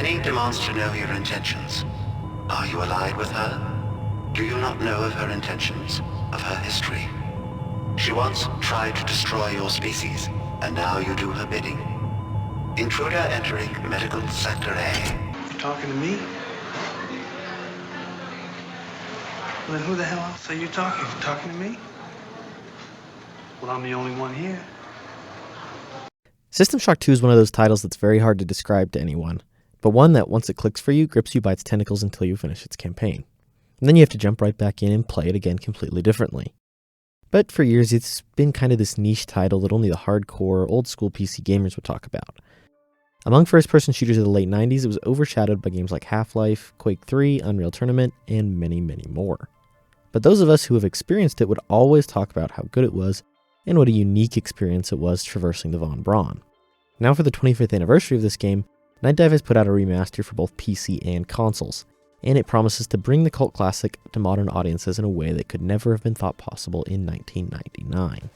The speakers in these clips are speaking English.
Penny demands to know your intentions. Are you allied with her? Do you not know of her intentions, of her history? She once tried to destroy your species, and now you do her bidding. Intruder entering Medical Sector A. You talking to me? Well, then who the hell else are you talking to? Talking to me? Well, I'm the only one here. System Shock 2 is one of those titles that's very hard to describe to anyone, but one that once it clicks for you, grips you by its tentacles until you finish its campaign. And then you have to jump right back in and play it again completely differently. But for years, it's been kind of this niche title that only the hardcore, old-school PC gamers would talk about. Among first-person shooters of the late 90s, it was overshadowed by games like Half-Life, Quake 3, Unreal Tournament, and many, many more. But those of us who have experienced it would always talk about how good it was and what a unique experience it was traversing the Von Braun. Now for the 25th anniversary of this game, Night Dive has put out a remaster for both PC and consoles, and it promises to bring the cult classic to modern audiences in a way that could never have been thought possible in 1999.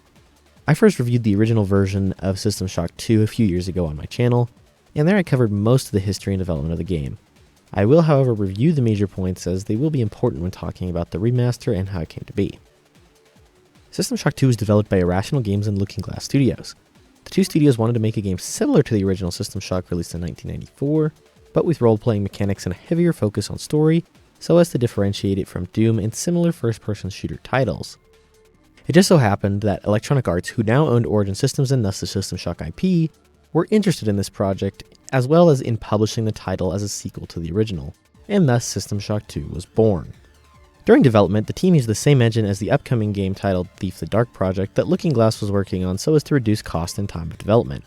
I first reviewed the original version of System Shock 2 a few years ago on my channel, and there I covered most of the history and development of the game. I will, however, review the major points as they will be important when talking about the remaster and how it came to be. System Shock 2 was developed by Irrational Games and Looking Glass Studios. The two studios wanted to make a game similar to the original System Shock released in 1994, but with role-playing mechanics and a heavier focus on story, so as to differentiate it from Doom and similar first-person shooter titles. It just so happened that Electronic Arts, who now owned Origin Systems and thus the System Shock IP, were interested in this project, as well as in publishing the title as a sequel to the original, and thus System Shock 2 was born. During development, the team used the same engine as the upcoming game titled Thief the Dark project that Looking Glass was working on so as to reduce cost and time of development.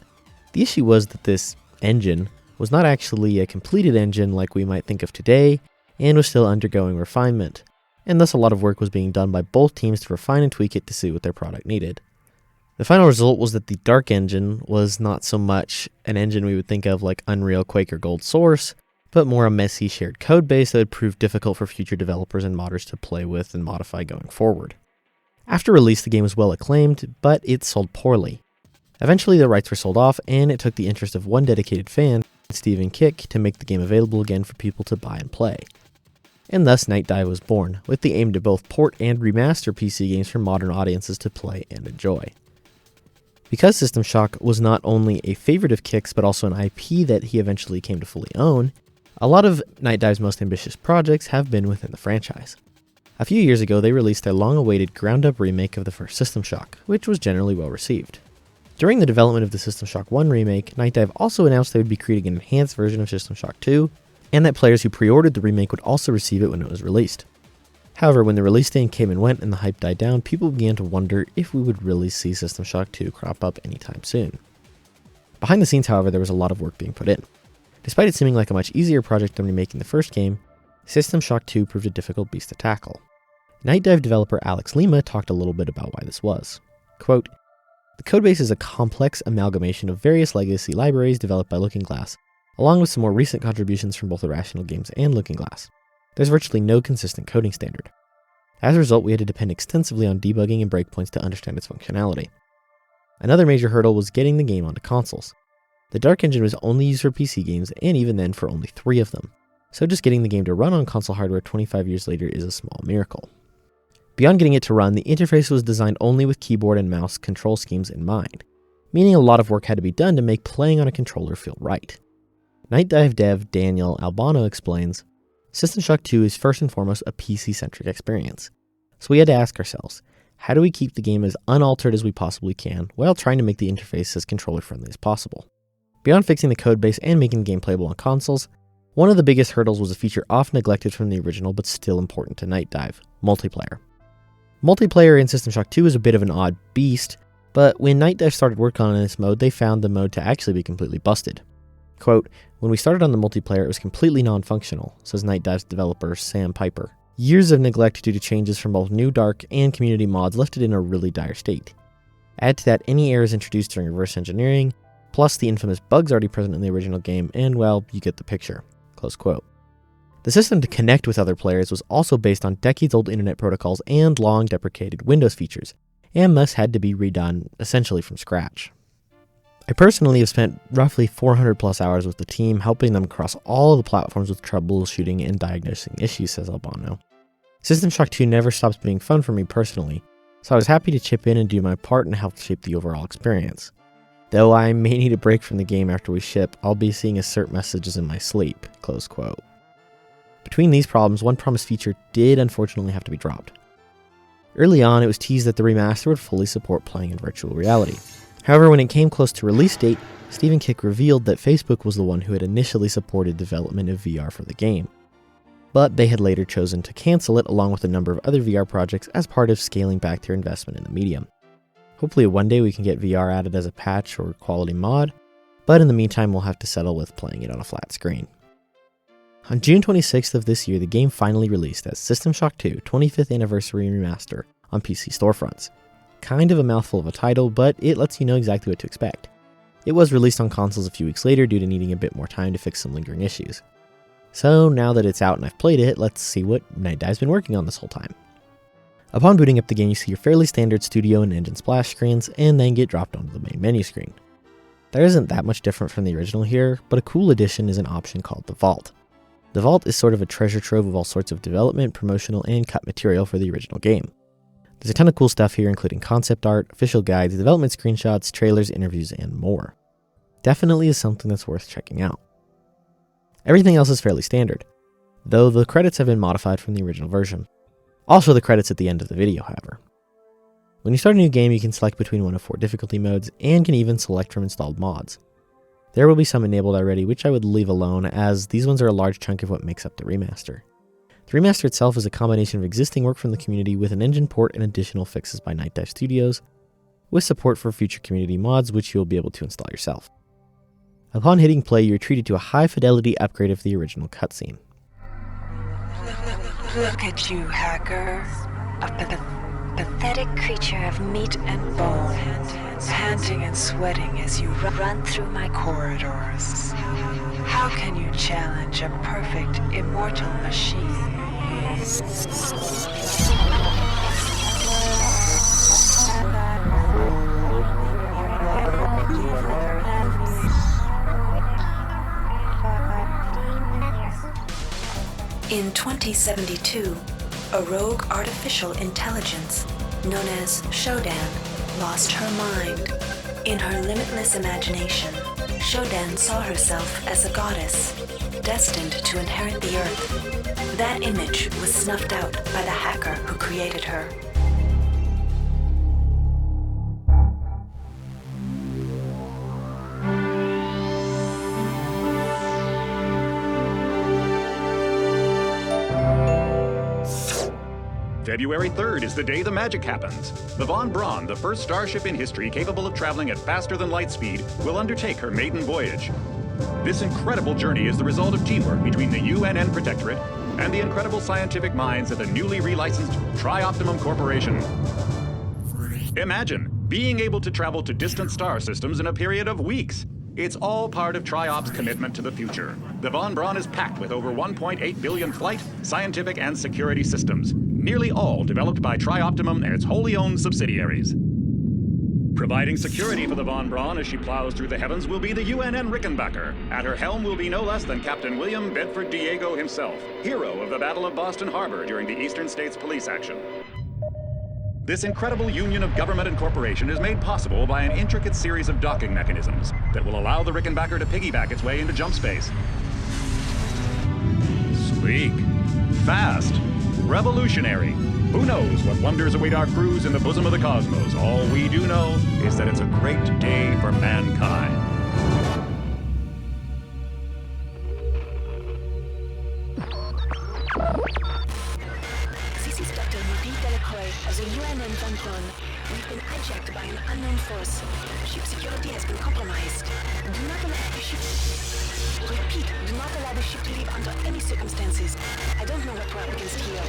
The issue was that this engine was not actually a completed engine like we might think of today, and was still undergoing refinement, and thus a lot of work was being done by both teams to refine and tweak it to suit what their product needed. The final result was that the Dark engine was not so much an engine we would think of like Unreal, Quake, or Gold Source, but more a messy shared code base that would prove difficult for future developers and modders to play with and modify going forward. After release, the game was well acclaimed, but it sold poorly. Eventually the rights were sold off, and it took the interest of one dedicated fan, Stephen Kick, to make the game available again for people to buy and play. And thus Night Dive was born, with the aim to both port and remaster PC games for modern audiences to play and enjoy. Because System Shock was not only a favorite of Kick's but also an IP that he eventually came to fully own, a lot of Night Dive's most ambitious projects have been within the franchise. A few years ago, they released their long-awaited ground-up remake of the first System Shock, which was generally well received. During the development of the System Shock 1 remake, Night Dive also announced they would be creating an enhanced version of System Shock 2, and that players who pre-ordered the remake would also receive it when it was released. However, when the release date came and went and the hype died down, people began to wonder if we would really see System Shock 2 crop up anytime soon. Behind the scenes, however, there was a lot of work being put in. Despite it seeming like a much easier project than remaking the first game, System Shock 2 proved a difficult beast to tackle. Night Dive developer Alex Lima talked a little bit about why this was. Quote, "The codebase is a complex amalgamation of various legacy libraries developed by Looking Glass, along with some more recent contributions from both Irrational Games and Looking Glass. There's virtually no consistent coding standard. As a result, we had to depend extensively on debugging and breakpoints to understand its functionality. Another major hurdle was getting the game onto consoles. The Dark engine was only used for PC games, and even then for only 3 of them, so just getting the game to run on console hardware 25 years later is a small miracle. Beyond getting it to run, the interface was designed only with keyboard and mouse control schemes in mind, meaning a lot of work had to be done to make playing on a controller feel right. Night Dive dev Daniel Albano explains, System Shock 2 is first and foremost a PC-centric experience, so we had to ask ourselves, how do we keep the game as unaltered as we possibly can while trying to make the interface as controller-friendly as possible? Beyond fixing the codebase and making the game playable on consoles, one of the biggest hurdles was a feature often neglected from the original but still important to Night Dive, multiplayer. Multiplayer in System Shock 2 is a bit of an odd beast, but when Night Dive started work on this mode, they found the mode to actually be completely busted. Quote, "When we started on the multiplayer, it was completely non-functional," says Night Dive's developer Sam Piper. Years of neglect due to changes from both new Dark and community mods left it in a really dire state. Add to that any errors introduced during reverse engineering, plus the infamous bugs already present in the original game, and well, you get the picture. Close quote. The system to connect with other players was also based on decades-old internet protocols and long-deprecated Windows features, and thus had to be redone essentially from scratch. I personally have spent roughly 400 plus hours with the team, helping them across all of the platforms with troubleshooting and diagnosing issues, says Albano. System Shock 2 never stops being fun for me personally, so I was happy to chip in and do my part and help shape the overall experience. Though I may need a break from the game after we ship, I'll be seeing assert messages in my sleep, close quote. Between these problems, one promised feature did unfortunately have to be dropped. Early on, it was teased that the remaster would fully support playing in virtual reality. However, when it came close to release date, Stephen Kick revealed that Facebook was the one who had initially supported development of VR for the game. But they had later chosen to cancel it along with a number of other VR projects as part of scaling back their investment in the medium. Hopefully one day we can get VR added as a patch or quality mod, but in the meantime we'll have to settle with playing it on a flat screen. On June 26th of this year, the game finally released as System Shock 2 25th Anniversary Remaster on PC storefronts. Kind of a mouthful of a title, but it lets you know exactly what to expect. It was released on consoles a few weeks later due to needing a bit more time to fix some lingering issues. So now that it's out and I've played it, let's see what Night Dive's been working on this whole time. Upon booting up the game, you see your fairly standard studio and engine splash screens, and then get dropped onto the main menu screen. There isn't that much different from the original here, but a cool addition is an option called the Vault. The Vault is sort of a treasure trove of all sorts of development, promotional, and cut material for the original game. There's a ton of cool stuff here, including concept art, official guides, development screenshots, trailers, interviews, and more. Definitely is something that's worth checking out. Everything else is fairly standard, though the credits have been modified from the original version. I'll show the credits at the end of the video, however. When you start a new game, you can select between one of 4 difficulty modes, and can even select from installed mods. There will be some enabled already, which I would leave alone, as these ones are a large chunk of what makes up the remaster. The remaster itself is a combination of existing work from the community with an engine port and additional fixes by Night Dive Studios, with support for future community mods which you'll be able to install yourself. Upon hitting play, you're treated to a high-fidelity upgrade of the original cutscene. Look at you, hacker. A pathetic creature of meat and bone, panting and sweating as you run through my corridors. How can you challenge a perfect, immortal machine? In 2072, a rogue artificial intelligence known as Shodan lost her mind. In her limitless imagination, Shodan saw herself as a goddess, destined to inherit the earth. That image was snuffed out by the hacker who created her. February 3rd is the day the magic happens. The Von Braun, the first starship in history capable of traveling at faster than light speed, will undertake her maiden voyage. This incredible journey is the result of teamwork between the UNN Protectorate and the incredible scientific minds at the newly relicensed Tri-Optimum Corporation. Imagine being able to travel to distant star systems in a period of weeks. It's all part of Tri-Op's commitment to the future. The Von Braun is packed with over 1.8 billion flight, scientific, and security systems, nearly all developed by Tri-Optimum and its wholly owned subsidiaries. Providing security for the Von Braun as she plows through the heavens will be the UNN Rickenbacker. At her helm will be no less than Captain William Bedford Diego himself, hero of the Battle of Boston Harbor during the Eastern States Police action. This incredible union of government and corporation is made possible by an intricate series of docking mechanisms that will allow the Rickenbacker to piggyback its way into jump space. Sleek, fast, revolutionary. Who knows what wonders await our crews in the bosom of the cosmos? All we do know is that it's a great day for mankind. This is Dr. Marie Delacroix of the UNN Von Braun. We've been hijacked by an unknown force. Ship security has been compromised. Do not allow the ship... Repeat, do not allow the ship to leave under any circumstances. I don't know what we're up against here.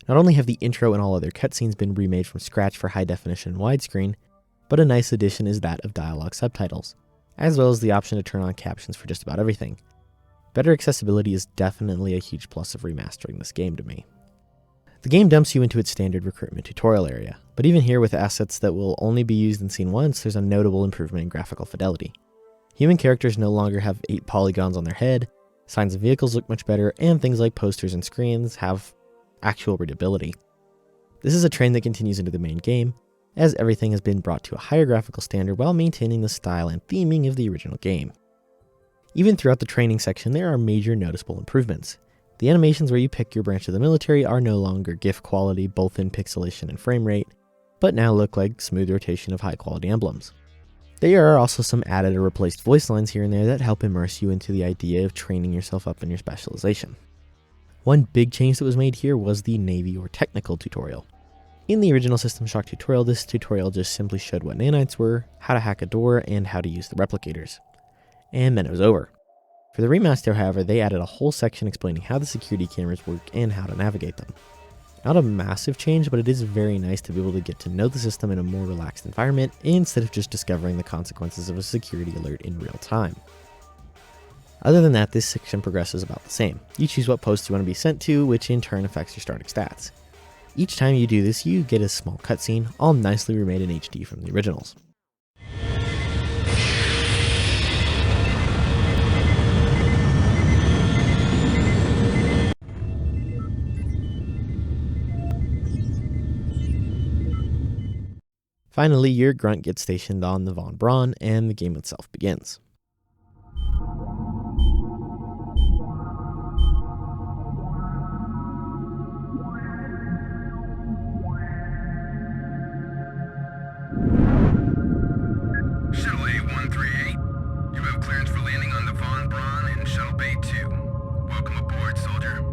Not only have the intro and all other cutscenes been remade from scratch for high definition and widescreen, but a nice addition is that of dialogue subtitles, as well as the option to turn on captions for just about everything. better accessibility is definitely a huge plus of remastering this game to me. The game dumps you into its standard recruitment tutorial area, but even here with assets that will only be used and seen once, there's a notable improvement in graphical fidelity. Human characters no longer have 8 polygons on their head, signs of vehicles look much better, and things like posters and screens have actual readability. This is a trend that continues into the main game, as everything has been brought to a higher graphical standard while maintaining the style and theming of the original game. Even throughout the training section, there are major noticeable improvements. The animations where you pick your branch of the military are no longer GIF quality both in pixelation and frame rate, but now look like smooth rotation of high quality emblems. There are also some added or replaced voice lines here and there that help immerse you into the idea of training yourself up in your specialization. One big change that was made here was the Navy or Technical tutorial. In the original System Shock tutorial, this tutorial just simply showed what nanites were, how to hack a door, and how to use the replicators. And then it was over. For the remaster, however, they added a whole section explaining how the security cameras work and how to navigate them. Not a massive change, but it is very nice to be able to get to know the system in a more relaxed environment instead of just discovering the consequences of a security alert in real time. Other than that, this section progresses about the same. You choose what post you want to be sent to, which in turn affects your starting stats. Each time you do this, you get a small cutscene, all nicely remade in HD from the originals. Finally, your grunt gets stationed on the Von Braun, and the game itself begins. Shuttle A138, you have clearance for landing on the Von Braun in Shuttle Bay 2. Welcome aboard, soldier.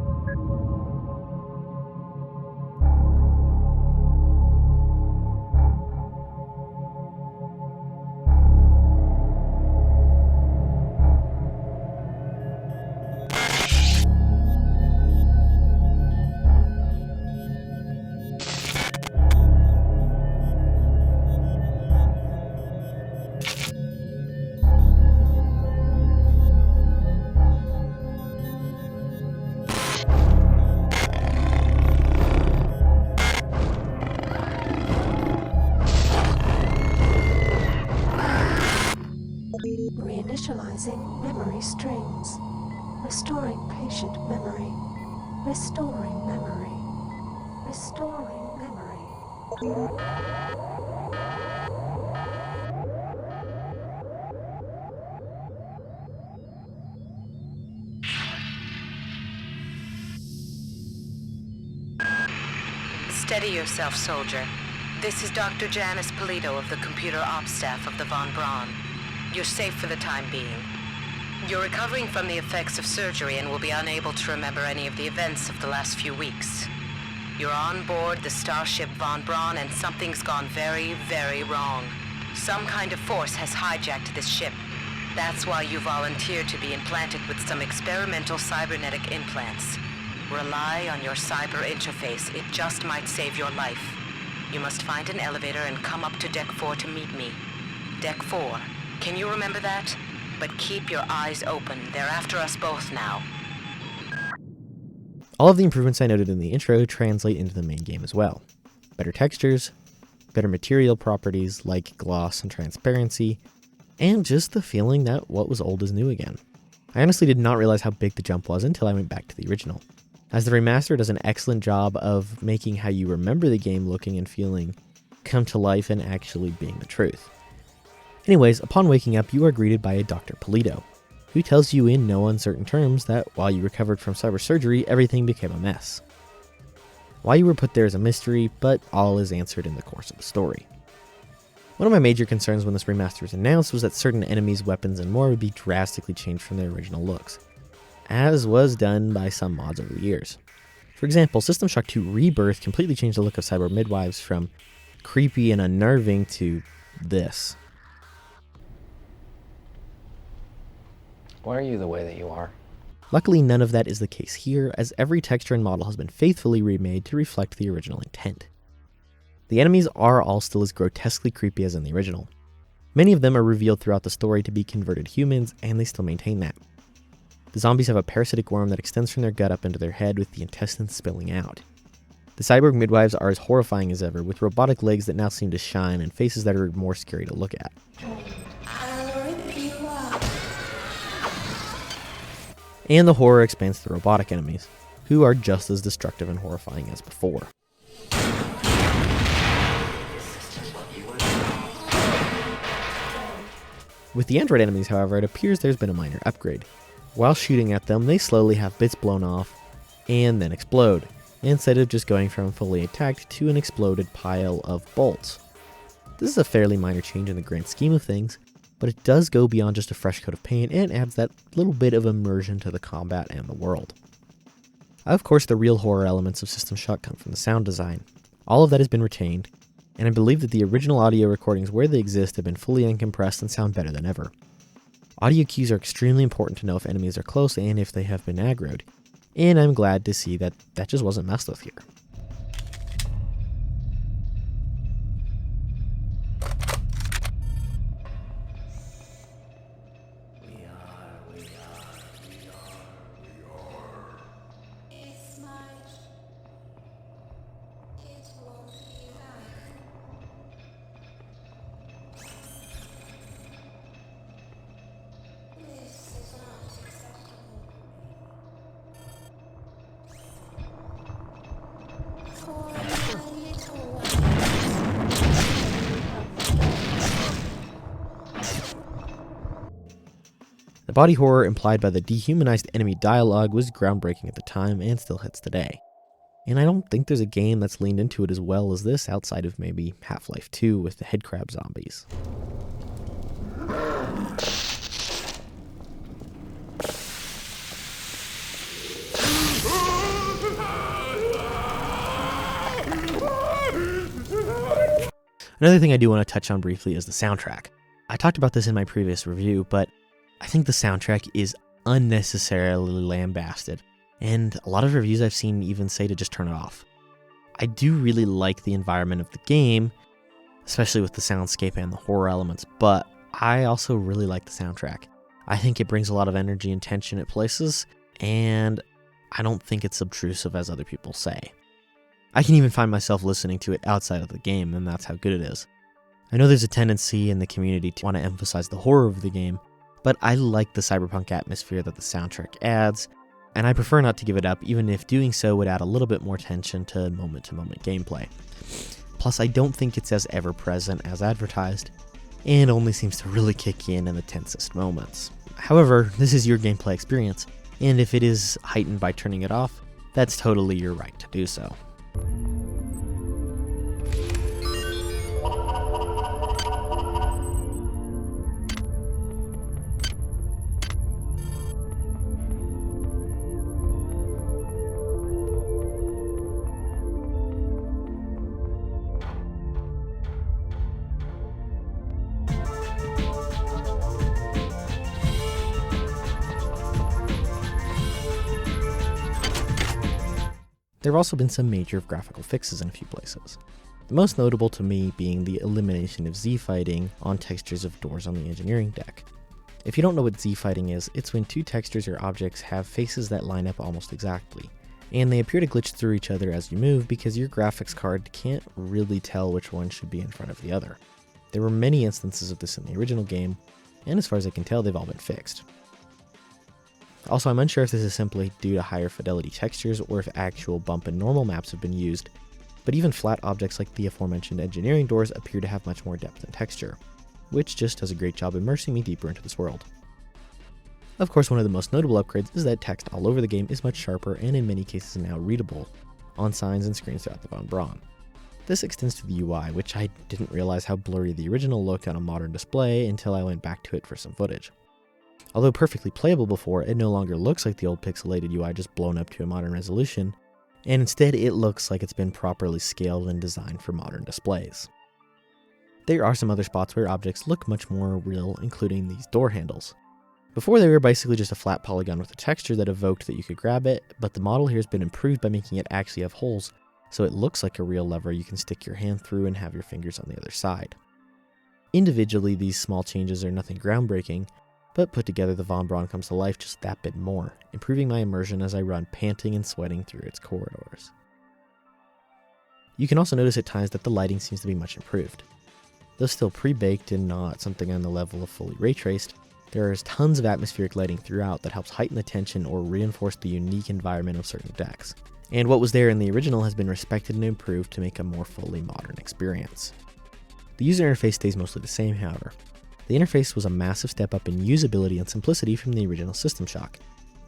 Reinitializing memory strings. Restoring patient memory. Restoring memory. Restoring memory. Steady yourself, soldier. This is Dr. Janice Polito of the Computer Ops staff of the Von Braun. You're safe for the time being. You're recovering from the effects of surgery and will be unable to remember any of the events of the last few weeks. You're on board the starship Von Braun and something's gone very, very wrong. Some kind of force has hijacked this ship. That's why you volunteered to be implanted with some experimental cybernetic implants. Rely on your cyber interface. It just might save your life. You must find an elevator and come up to Deck 4 to meet me. Deck 4. Can you remember that? But keep your eyes open. They're after us both now. All of the improvements I noted in the intro translate into the main game as well. Better textures, better material properties like gloss and transparency, and just the feeling that what was old is new again. I honestly did not realize how big the jump was until I went back to the original, as the remaster does an excellent job of making how you remember the game looking and feeling come to life and actually being the truth. Anyways, upon waking up, you are greeted by a Dr. Polito, who tells you in no uncertain terms that while you recovered from cyber surgery, everything became a mess. Why you were put there is a mystery, but all is answered in the course of the story. One of my major concerns when this remaster was announced was that certain enemies, weapons, and more would be drastically changed from their original looks, as was done by some mods over the years. For example, System Shock 2 Rebirth completely changed the look of cyber midwives from creepy and unnerving to this. Why are you the way that you are? Luckily, none of that is the case here, as every texture and model has been faithfully remade to reflect the original intent. The enemies are all still as grotesquely creepy as in the original. Many of them are revealed throughout the story to be converted humans, and they still maintain that. The zombies have a parasitic worm that extends from their gut up into their head with the intestines spilling out. The cyborg midwives are as horrifying as ever, with robotic legs that now seem to shine and faces that are more scary to look at. And the horror expands to the robotic enemies, who are just as destructive and horrifying as before. With the android enemies, however, it appears there's been a minor upgrade. While shooting at them, they slowly have bits blown off and then explode, instead of just going from fully intact to an exploded pile of bolts. This is a fairly minor change in the grand scheme of things, but it does go beyond just a fresh coat of paint and adds that little bit of immersion to the combat and the world. Of course, the real horror elements of System Shock come from the sound design. All of that has been retained, and I believe that the original audio recordings where they exist have been fully uncompressed and sound better than ever. Audio cues are extremely important to know if enemies are close and if they have been aggroed, and I'm glad to see that that just wasn't messed with here. The body horror implied by the dehumanized enemy dialogue was groundbreaking at the time and still hits today. And I don't think there's a game that's leaned into it as well as this outside of maybe Half-Life 2 with the headcrab zombies. Another thing I do want to touch on briefly is the soundtrack. I talked about this in my previous review, but I think the soundtrack is unnecessarily lambasted, and a lot of reviews I've seen even say to just turn it off. I do really like the environment of the game, especially with the soundscape and the horror elements, but I also really like the soundtrack. I think it brings a lot of energy and tension at places, and I don't think it's obtrusive as other people say. I can even find myself listening to it outside of the game, and that's how good it is. I know there's a tendency in the community to want to emphasize the horror of the game, but I like the cyberpunk atmosphere that the soundtrack adds, and I prefer not to give it up, even if doing so would add a little bit more tension to moment-to-moment gameplay. Plus, I don't think it's as ever-present as advertised, and only seems to really kick in the tensest moments. However, this is your gameplay experience, and if it is heightened by turning it off, that's totally your right to do so. There have also been some major graphical fixes in a few places. The most notable to me being the elimination of Z-fighting on textures of doors on the engineering deck. If you don't know what Z-fighting is, it's when two textures or objects have faces that line up almost exactly, and they appear to glitch through each other as you move because your graphics card can't really tell which one should be in front of the other. There were many instances of this in the original game, and as far as I can tell, they've all been fixed. Also, I'm unsure if this is simply due to higher fidelity textures or if actual bump and normal maps have been used, but even flat objects like the aforementioned engineering doors appear to have much more depth and texture, which just does a great job immersing me deeper into this world. Of course, one of the most notable upgrades is that text all over the game is much sharper and in many cases now readable on signs and screens throughout the Von Braun. This extends to the UI, which I didn't realize how blurry the original looked on a modern display until I went back to it for some footage. Although perfectly playable before, it no longer looks like the old pixelated UI just blown up to a modern resolution, and instead it looks like it's been properly scaled and designed for modern displays. There are some other spots where objects look much more real, including these door handles. Before they were basically just a flat polygon with a texture that evoked that you could grab it, but the model here has been improved by making it actually have holes, so it looks like a real lever you can stick your hand through and have your fingers on the other side. Individually, these small changes are nothing groundbreaking, but put together the Von Braun comes to life just that bit more, improving my immersion as I run panting and sweating through its corridors. You can also notice at times that the lighting seems to be much improved. Though still pre-baked and not something on the level of fully ray-traced, there is tons of atmospheric lighting throughout that helps heighten the tension or reinforce the unique environment of certain decks. And what was there in the original has been respected and improved to make a more fully modern experience. The user interface stays mostly the same, however. The interface was a massive step up in usability and simplicity from the original System Shock,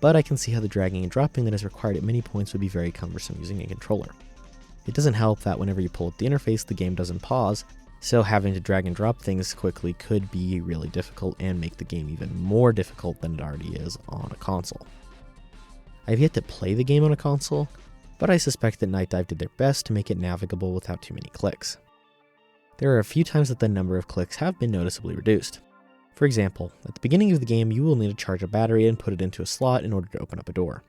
but I can see how the dragging and dropping that is required at many points would be very cumbersome using a controller. It doesn't help that whenever you pull up the interface, the game doesn't pause, so having to drag and drop things quickly could be really difficult and make the game even more difficult than it already is on a console. I have yet to play the game on a console, but I suspect that Night Dive did their best to make it navigable without too many clicks. There are a few times that the number of clicks have been noticeably reduced. For example, at the beginning of the game you will need to charge a battery and put it into a slot in order to open up a door.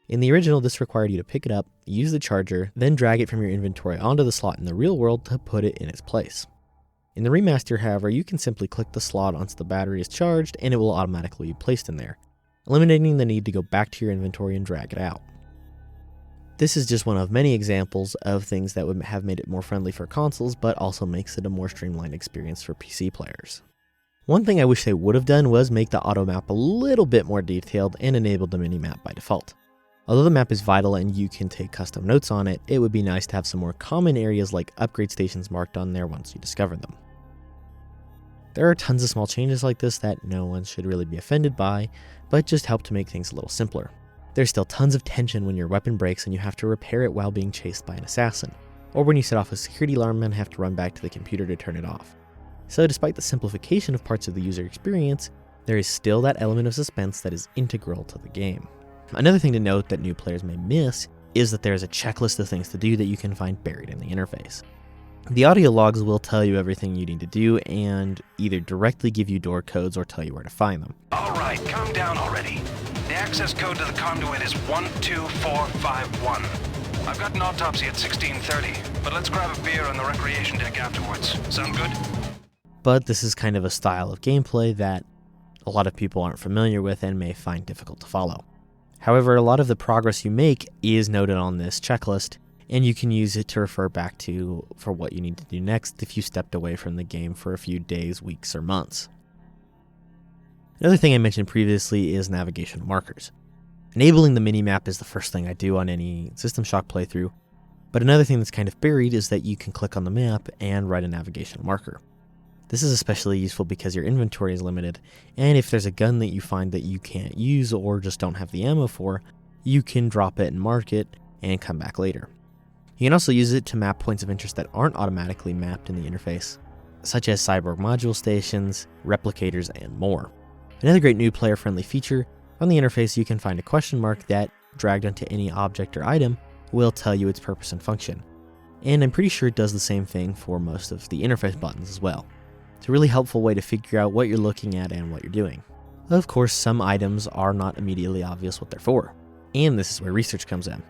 In the original, this required you to pick it up, use the charger, then drag it from your inventory onto the slot in the real world to put it in its place. In the remaster, however, you can simply click the slot once the battery is charged and it will automatically be placed in there, eliminating the need to go back to your inventory and drag it out. This is just one of many examples of things that would have made it more friendly for consoles, but also makes it a more streamlined experience for PC players. One thing I wish they would have done was make the auto map a little bit more detailed and enable the mini-map by default. Although the map is vital and you can take custom notes on it, it would be nice to have some more common areas like upgrade stations marked on there once you discover them. There are tons of small changes like this that no one should really be offended by, but just help to make things a little simpler. There's still tons of tension when your weapon breaks and you have to repair it while being chased by an assassin, or when you set off a security alarm and have to run back to the computer to turn it off. So despite the simplification of parts of the user experience, there is still that element of suspense that is integral to the game. Another thing to note that new players may miss is that there is a checklist of things to do that you can find buried in the interface. The audio logs will tell you everything you need to do and either directly give you door codes or tell you where to find them. Alright, calm down already. The access code to the conduit is 12451. I've got an autopsy at 16:30, but let's grab a beer on the recreation deck afterwards. Sound good? But this is kind of a style of gameplay that a lot of people aren't familiar with and may find difficult to follow. However, a lot of the progress you make is noted on this checklist, and you can use it to refer back to for what you need to do next if you stepped away from the game for a few days, weeks, or months. Another thing I mentioned previously is navigational markers. Enabling the minimap is the first thing I do on any System Shock playthrough, but another thing that's kind of buried is that you can click on the map and write a navigational marker. This is especially useful because your inventory is limited, and if there's a gun that you find that you can't use or just don't have the ammo for, you can drop it and mark it and come back later. You can also use it to map points of interest that aren't automatically mapped in the interface, such as cyborg module stations, replicators, and more. Another great new player-friendly feature, on the interface you can find a question mark that, dragged onto any object or item, will tell you its purpose and function. And I'm pretty sure it does the same thing for most of the interface buttons as well. It's a really helpful way to figure out what you're looking at and what you're doing. Of course, some items are not immediately obvious what they're for, and this is where research comes in.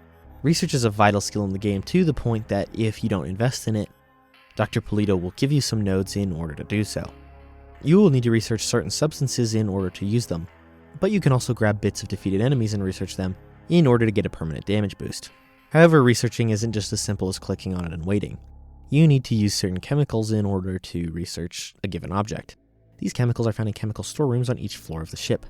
Research is a vital skill in the game to the point that if you don't invest in it, Dr. Polito will give you some nodes in order to do so. You will need to research certain substances in order to use them, but you can also grab bits of defeated enemies and research them in order to get a permanent damage boost. However, researching isn't just as simple as clicking on it and waiting. You need to use certain chemicals in order to research a given object. These chemicals are found in chemical storerooms on each floor of the ship.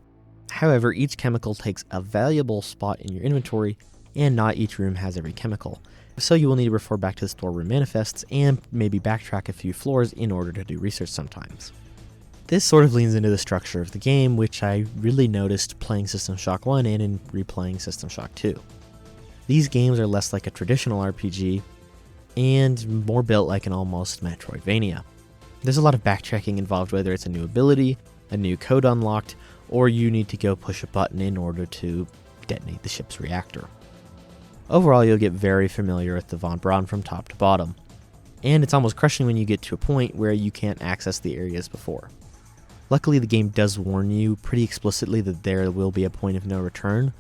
However, each chemical takes a valuable spot in your inventory, and not each room has every chemical. So you will need to refer back to the storeroom manifests and maybe backtrack a few floors in order to do research sometimes. This sort of leans into the structure of the game, which I really noticed playing System Shock 1 and in replaying System Shock 2. These games are less like a traditional RPG, and more built like an almost Metroidvania. There's a lot of backtracking involved, whether it's a new ability, a new code unlocked, or you need to go push a button in order to detonate the ship's reactor. Overall, you'll get very familiar with the Von Braun from top to bottom, and it's almost crushing when you get to a point where you can't access the areas before. Luckily, the game does warn you pretty explicitly that there will be a point of no return,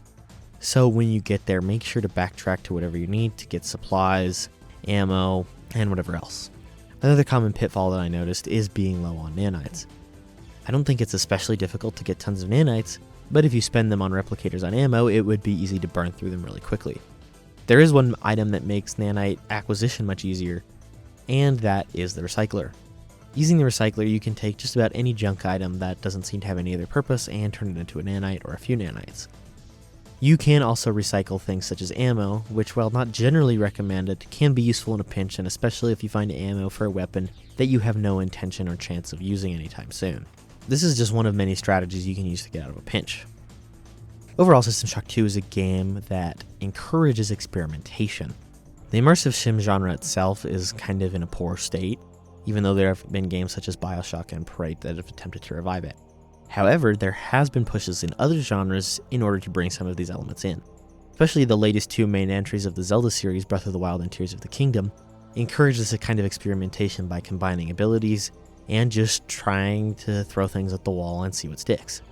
so when you get there, make sure to backtrack to whatever you need to get supplies, ammo, and whatever else. Another common pitfall that I noticed is being low on nanites. I don't think it's especially difficult to get tons of nanites, but if you spend them on replicators on ammo, it would be easy to burn through them really quickly. There is one item that makes nanite acquisition much easier, and that is the recycler. Using the recycler, you can take just about any junk item that doesn't seem to have any other purpose and turn it into a nanite or a few nanites. You can also recycle things such as ammo, which, while not generally recommended, can be useful in a pinch, and especially if you find ammo for a weapon that you have no intention or chance of using anytime soon. This is just one of many strategies you can use to get out of a pinch. Overall, System Shock 2 is a game that encourages experimentation. The immersive sim genre itself is kind of in a poor state, even though there have been games such as BioShock and Prey that have attempted to revive it. However, there has been pushes in other genres in order to bring some of these elements in. Especially the latest two main entries of the Zelda series, Breath of the Wild and Tears of the Kingdom, encourage this kind of experimentation by combining abilities and just trying to throw things at the wall and see what sticks.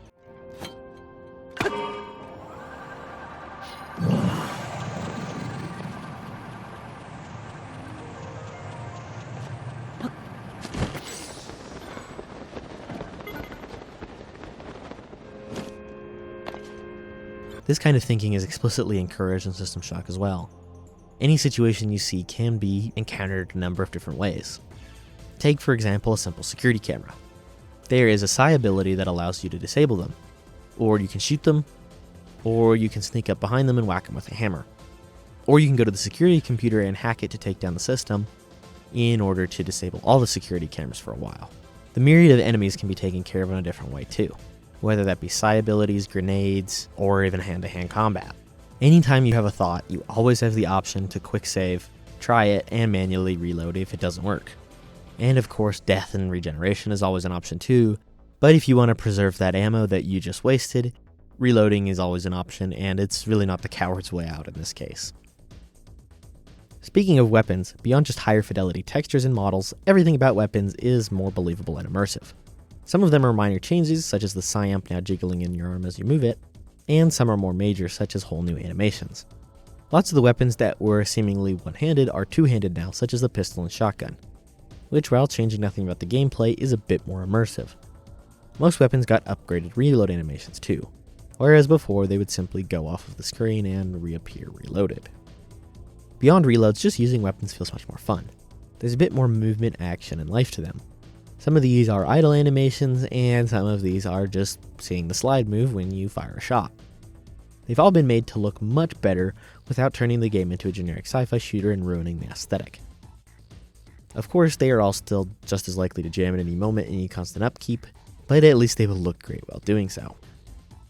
This kind of thinking is explicitly encouraged in System Shock as well. Any situation you see can be encountered a number of different ways. Take, for example, a simple security camera. There is a psi ability that allows you to disable them, or you can shoot them, or you can sneak up behind them and whack them with a hammer. Or you can go to the security computer and hack it to take down the system in order to disable all the security cameras for a while. The myriad of enemies can be taken care of in a different way too, whether that be psi abilities, grenades, or even hand-to-hand combat. Anytime you have a thought, you always have the option to quick save, try it, and manually reload if it doesn't work. And of course, death and regeneration is always an option too, but if you want to preserve that ammo that you just wasted, reloading is always an option, and it's really not the coward's way out in this case. Speaking of weapons, beyond just higher fidelity textures and models, everything about weapons is more believable and immersive. Some of them are minor changes, such as the psi-amp now jiggling in your arm as you move it, and some are more major, such as whole new animations. Lots of the weapons that were seemingly one-handed are two-handed now, such as the pistol and shotgun, which, while changing nothing about the gameplay, is a bit more immersive. Most weapons got upgraded reload animations too, whereas before they would simply go off of the screen and reappear reloaded. Beyond reloads, just using weapons feels much more fun. There's a bit more movement, action, and life to them. Some of these are idle animations, and some of these are just seeing the slide move when you fire a shot. They've all been made to look much better without turning the game into a generic sci-fi shooter and ruining the aesthetic. Of course, they are all still just as likely to jam at any moment and need constant upkeep, but at least they will look great while doing so.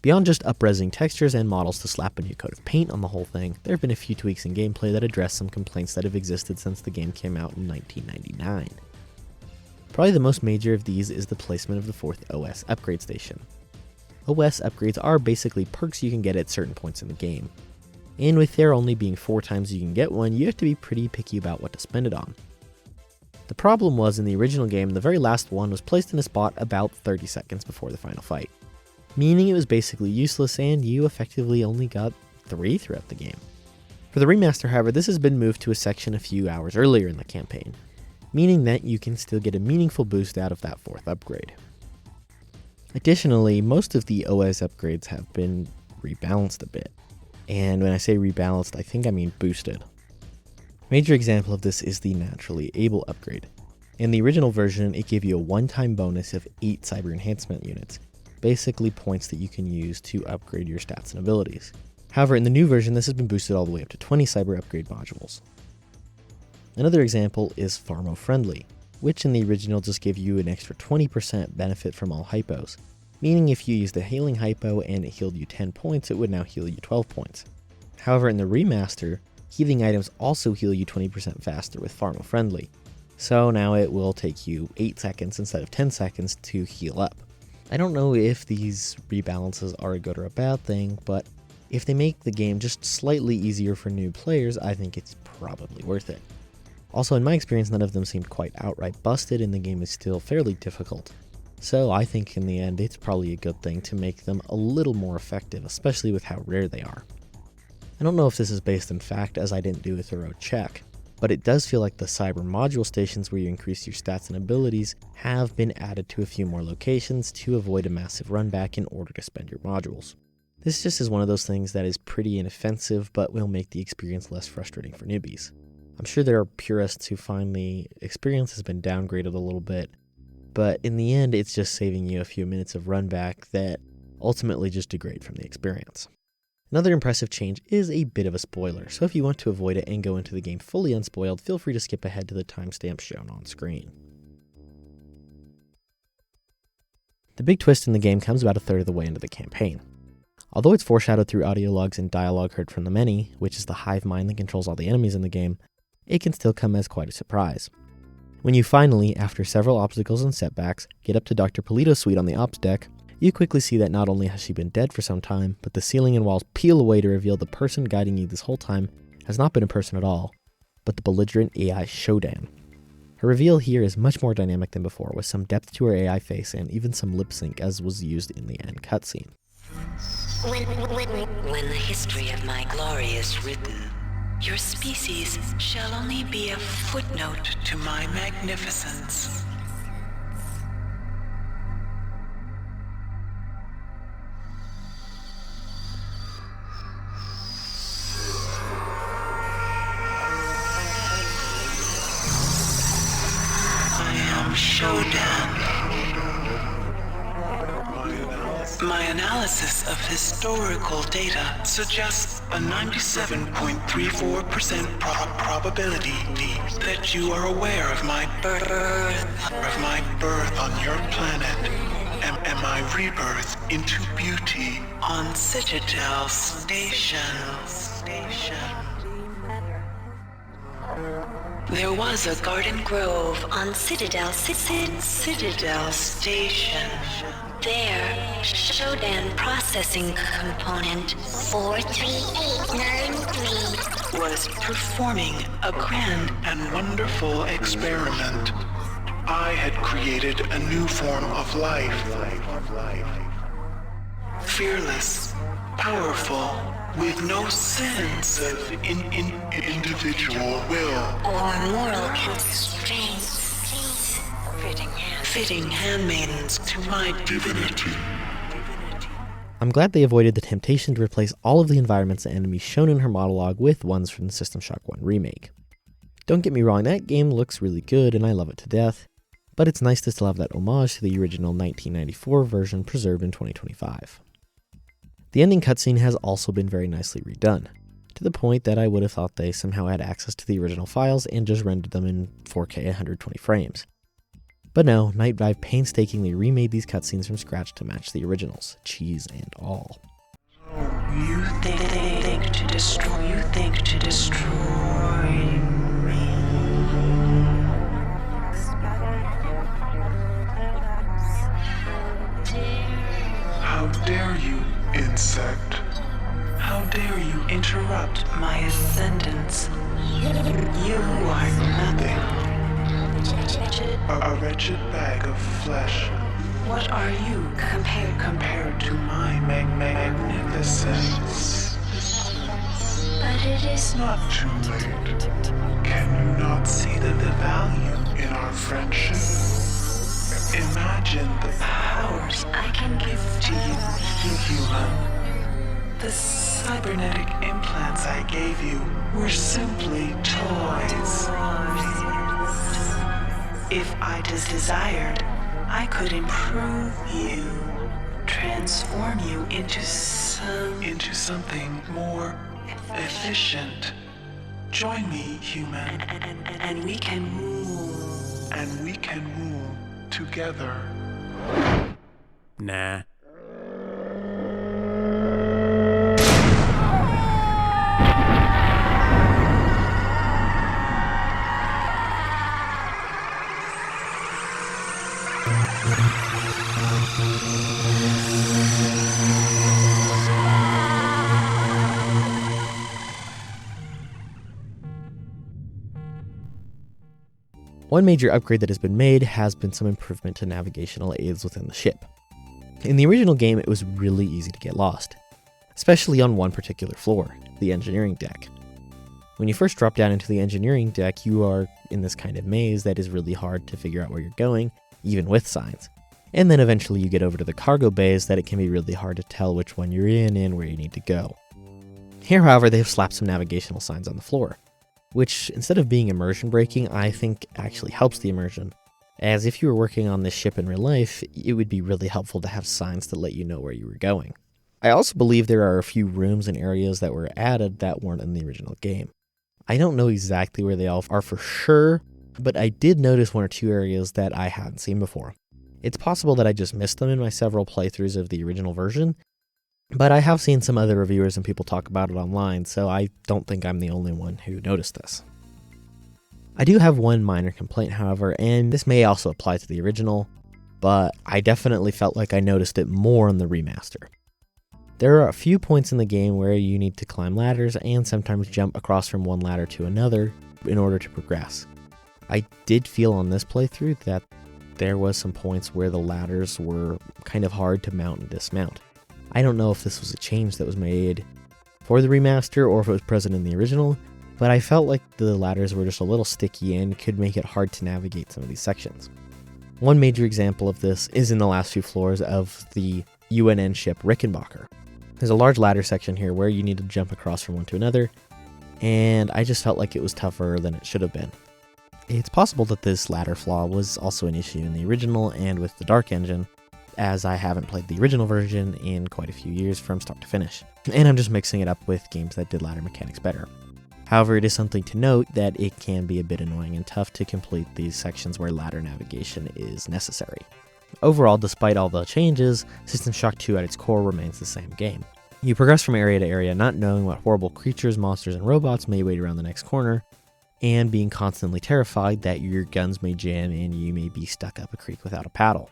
Beyond just up-resing textures and models to slap a new coat of paint on the whole thing, there have been a few tweaks in gameplay that address some complaints that have existed since the game came out in 1999. Probably the most major of these is the placement of the 4th OS upgrade station. OS upgrades are basically perks you can get at certain points in the game, and with there only being 4 times you can get one, you have to be pretty picky about what to spend it on. The problem was, in the original game, the very last one was placed in a spot about 30 seconds before the final fight, meaning it was basically useless and you effectively only got 3 throughout the game. For the remaster, however, this has been moved to a section a few hours earlier in the campaign, meaning that you can still get a meaningful boost out of that 4th upgrade. Additionally, most of the OS upgrades have been rebalanced a bit, and when I say rebalanced, I think I mean boosted. A major example of this is the Naturally Able upgrade. In the original version, it gave you a one-time bonus of 8 cyber enhancement units, basically points that you can use to upgrade your stats and abilities. However, in the new version, this has been boosted all the way up to 20 cyber upgrade modules. Another example is Pharmo Friendly, which in the original just gave you an extra 20% benefit from all hypos, meaning if you used a healing hypo and it healed you 10 points, it would now heal you 12 points. However, in the remaster, healing items also heal you 20% faster with Pharmo Friendly, so now it will take you 8 seconds instead of 10 seconds to heal up. I don't know if these rebalances are a good or a bad thing, but if they make the game just slightly easier for new players, I think it's probably worth it. Also, in my experience, none of them seemed quite outright busted, and the game is still fairly difficult. So I think in the end, it's probably a good thing to make them a little more effective, especially with how rare they are. I don't know if this is based in fact, as I didn't do a thorough check, but it does feel like the cyber module stations where you increase your stats and abilities have been added to a few more locations to avoid a massive runback in order to spend your modules. This just is one of those things that is pretty inoffensive, but will make the experience less frustrating for newbies. I'm sure there are purists who find the experience has been downgraded a little bit, but in the end it's just saving you a few minutes of runback that ultimately just degrade from the experience. Another impressive change is a bit of a spoiler, so if you want to avoid it and go into the game fully unspoiled, feel free to skip ahead to the timestamp shown on screen. The big twist in the game comes about a third of the way into the campaign. Although it's foreshadowed through audio logs and dialogue heard from the many, which is the hive mind that controls all the enemies in the game, it can still come as quite a surprise. When you finally, after several obstacles and setbacks, get up to Dr. Polito's suite on the ops deck, you quickly see that not only has she been dead for some time, but the ceiling and walls peel away to reveal the person guiding you this whole time has not been a person at all, but the belligerent AI Shodan. Her reveal here is much more dynamic than before, with some depth to her AI face and even some lip sync as was used in the end cutscene. When the history of my glory is written, your species shall only be a footnote to my magnificence. Shodan. My analysis of historical data suggests a 97.34% probability that you are aware of my birth on your planet and my rebirth into beauty on Citadel Station. There was a garden grove on Citadel Station. There, Shodan processing component 43893 was performing a grand and wonderful experiment. I had created a new form of life. Fearless, powerful, with no sense of individual will or moral constraints, fitting handmaidens to my divinity. I'm glad they avoided the temptation to replace all of the environments and enemies shown in her monologue with ones from the System Shock 1 remake. Don't get me wrong, that game looks really good and I love it to death, but it's nice to still have that homage to the original 1994 version preserved in 2025. The ending cutscene has also been very nicely redone, to the point that I would have thought they somehow had access to the original files and just rendered them in 4K 120 frames. But no, Night Dive painstakingly remade these cutscenes from scratch to match the originals, cheese and all. You think to destroy me. How dare you, insect? How dare you interrupt My ascendance. You are nothing. a wretched bag of flesh What are you compared to my magnificence? But it is Not too late. Can you not see the value in our friendship? Imagine the powers I can give to you, human. The cybernetic implants I gave you were simply toys. If I desired, I could improve you, transform you into something more efficient. Join me, human, and we can rule. Together. Nah. One major upgrade that has been made has been some improvement to navigational aids within the ship. In the original game, it was really easy to get lost, especially on one particular floor, the engineering deck. When you first drop down into the engineering deck, you are in this kind of maze that is really hard to figure out where you're going, even with signs. And then eventually you get over to the cargo bays that it can be really hard to tell which one you're in and where you need to go. Here, however, they've slapped some navigational signs on the floor, which, instead of being immersion breaking, I think actually helps the immersion. As if you were working on this ship in real life, it would be really helpful to have signs to let you know where you were going. I also believe there are a few rooms and areas that were added that weren't in the original game. I don't know exactly where they all are for sure, but I did notice one or two areas that I hadn't seen before. It's possible that I just missed them in my several playthroughs of the original version, but I have seen some other reviewers and people talk about it online, so I don't think I'm the only one who noticed this. I do have one minor complaint, however, and this may also apply to the original, but I definitely felt like I noticed it more in the remaster. There are a few points in the game where you need to climb ladders and sometimes jump across from one ladder to another in order to progress. I did feel on this playthrough that there was some points where the ladders were kind of hard to mount and dismount. I don't know if this was a change that was made for the remaster or if it was present in the original, but I felt like the ladders were just a little sticky and could make it hard to navigate some of these sections. One major example of this is in the last few floors of the UNN ship Rickenbacker. There's a large ladder section here where you need to jump across from one to another, and I just felt like it was tougher than it should have been. It's possible that this ladder flaw was also an issue in the original and with the Dark Engine, as I haven't played the original version in quite a few years from start to finish, and I'm just mixing it up with games that did ladder mechanics better. However, it is something to note that it can be a bit annoying and tough to complete these sections where ladder navigation is necessary. Overall, despite all the changes, System Shock 2 at its core remains the same game. You progress from area to area not knowing what horrible creatures, monsters, and robots may wait around the next corner, and being constantly terrified that your guns may jam and you may be stuck up a creek without a paddle.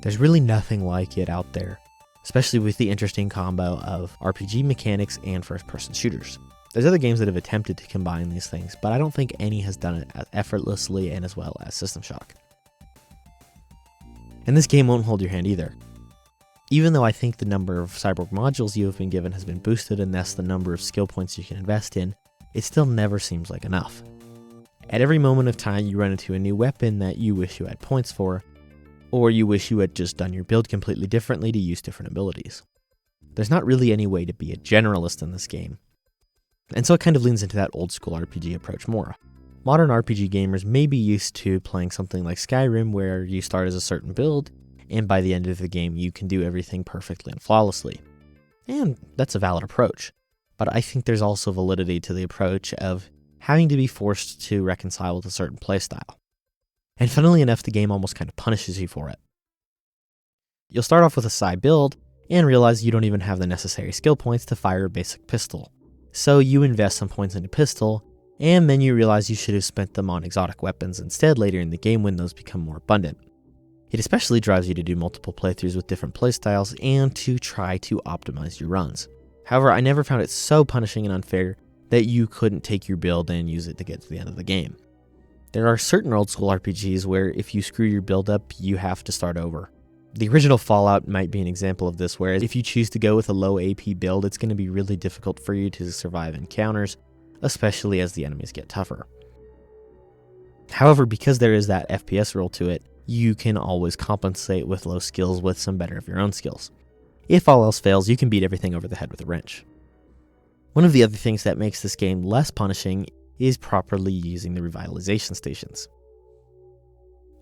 There's really nothing like it out there, especially with the interesting combo of RPG mechanics and first-person shooters. There's other games that have attempted to combine these things, but I don't think any has done it as effortlessly and as well as System Shock. And this game won't hold your hand either. Even though I think the number of cyborg modules you have been given has been boosted and thus the number of skill points you can invest in, it still never seems like enough. At every moment of time you run into a new weapon that you wish you had points for, or you wish you had just done your build completely differently to use different abilities. There's not really any way to be a generalist in this game, and so it kind of leans into that old school RPG approach more. Modern RPG gamers may be used to playing something like Skyrim where you start as a certain build, and by the end of the game you can do everything perfectly and flawlessly. And that's a valid approach, but I think there's also validity to the approach of having to be forced to reconcile with a certain playstyle. And funnily enough, the game almost kind of punishes you for it. You'll start off with a psi build, and realize you don't even have the necessary skill points to fire a basic pistol. So you invest some points into pistol, and then you realize you should have spent them on exotic weapons instead later in the game when those become more abundant. It especially drives you to do multiple playthroughs with different playstyles and to try to optimize your runs. However, I never found it so punishing and unfair that you couldn't take your build and use it to get to the end of the game. There are certain old school RPGs where if you screw your build up, you have to start over. The original Fallout might be an example of this, where if you choose to go with a low AP build, it's going to be really difficult for you to survive encounters, especially as the enemies get tougher. However, because there is that FPS rule to it, you can always compensate with low skills with some better of your own skills. If all else fails, you can beat everything over the head with a wrench. One of the other things that makes this game less punishing is properly using the revitalization stations.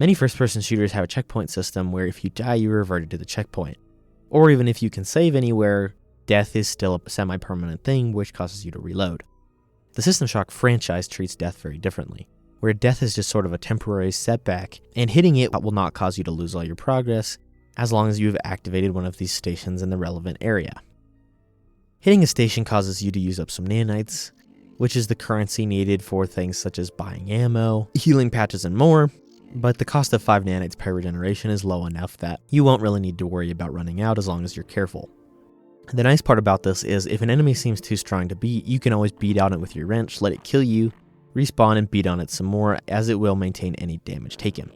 Many first-person shooters have a checkpoint system where if you die, you're reverted to the checkpoint. Or even if you can save anywhere, death is still a semi-permanent thing which causes you to reload. The System Shock franchise treats death very differently, where death is just sort of a temporary setback, and hitting it will not cause you to lose all your progress, as long as you have activated one of these stations in the relevant area. Hitting a station causes you to use up some nanites, which is the currency needed for things such as buying ammo, healing patches, and more, but the cost of 5 nanites per regeneration is low enough that you won't really need to worry about running out as long as you're careful. The nice part about this is if an enemy seems too strong to beat, you can always beat on it with your wrench, let it kill you, respawn and beat on it some more, as it will maintain any damage taken.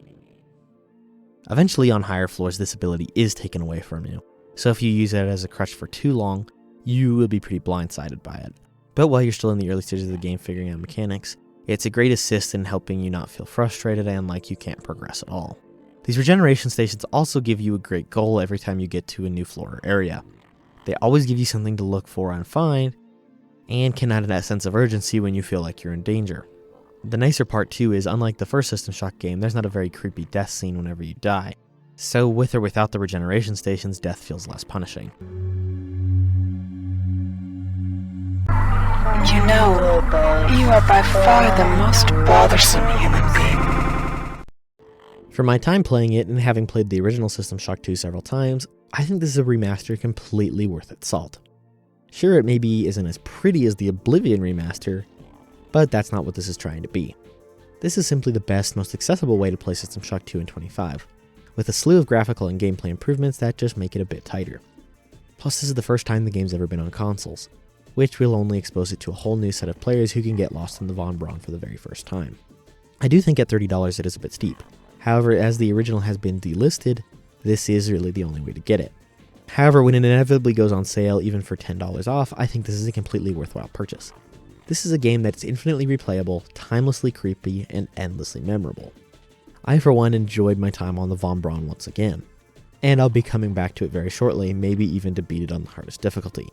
Eventually on higher floors this ability is taken away from you, so if you use it as a crutch for too long, you will be pretty blindsided by it. But while you're still in the early stages of the game figuring out mechanics, it's a great assist in helping you not feel frustrated and like you can't progress at all. These regeneration stations also give you a great goal every time you get to a new floor or area. They always give you something to look for and find, and can add that sense of urgency when you feel like you're in danger. The nicer part too is, unlike the first System Shock game, there's not a very creepy death scene whenever you die. So with or without the regeneration stations, death feels less punishing. You know, you are by far the most bothersome human being. For my time playing it, and having played the original System Shock 2 several times, I think this is a remaster completely worth its salt. Sure, it maybe isn't as pretty as the Oblivion remaster, but that's not what this is trying to be. This is simply the best, most accessible way to play System Shock 2 in 25, with a slew of graphical and gameplay improvements that just make it a bit tighter. Plus, this is the first time the game's ever been on consoles, which will only expose it to a whole new set of players who can get lost in the Von Braun for the very first time. I do think at $30 it is a bit steep. However, as the original has been delisted, this is really the only way to get it. However, when it inevitably goes on sale, even for $10 off, I think this is a completely worthwhile purchase. This is a game that's infinitely replayable, timelessly creepy, and endlessly memorable. I, for one, enjoyed my time on the Von Braun once again, and I'll be coming back to it very shortly, maybe even to beat it on the hardest difficulty.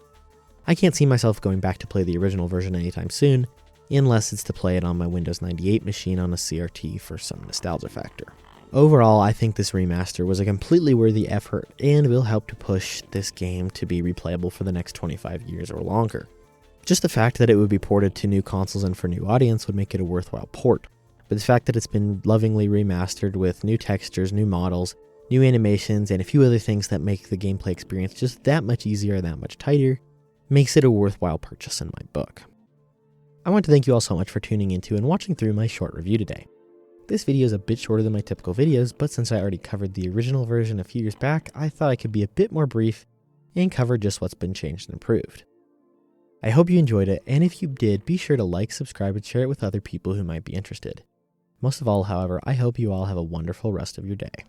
I can't see myself going back to play the original version anytime soon, unless it's to play it on my Windows 98 machine on a CRT for some nostalgia factor. Overall, I think this remaster was a completely worthy effort and will help to push this game to be replayable for the next 25 years or longer. Just the fact that it would be ported to new consoles and for new audience would make it a worthwhile port, but the fact that it's been lovingly remastered with new textures, new models, new animations, and a few other things that make the gameplay experience just that much easier, that much tighter, makes it a worthwhile purchase in my book. I want to thank you all so much for tuning into and watching through my short review today. This video is a bit shorter than my typical videos, but since I already covered the original version a few years back, I thought I could be a bit more brief and cover just what's been changed and improved. I hope you enjoyed it, and if you did, be sure to like, subscribe, and share it with other people who might be interested. Most of all, however, I hope you all have a wonderful rest of your day.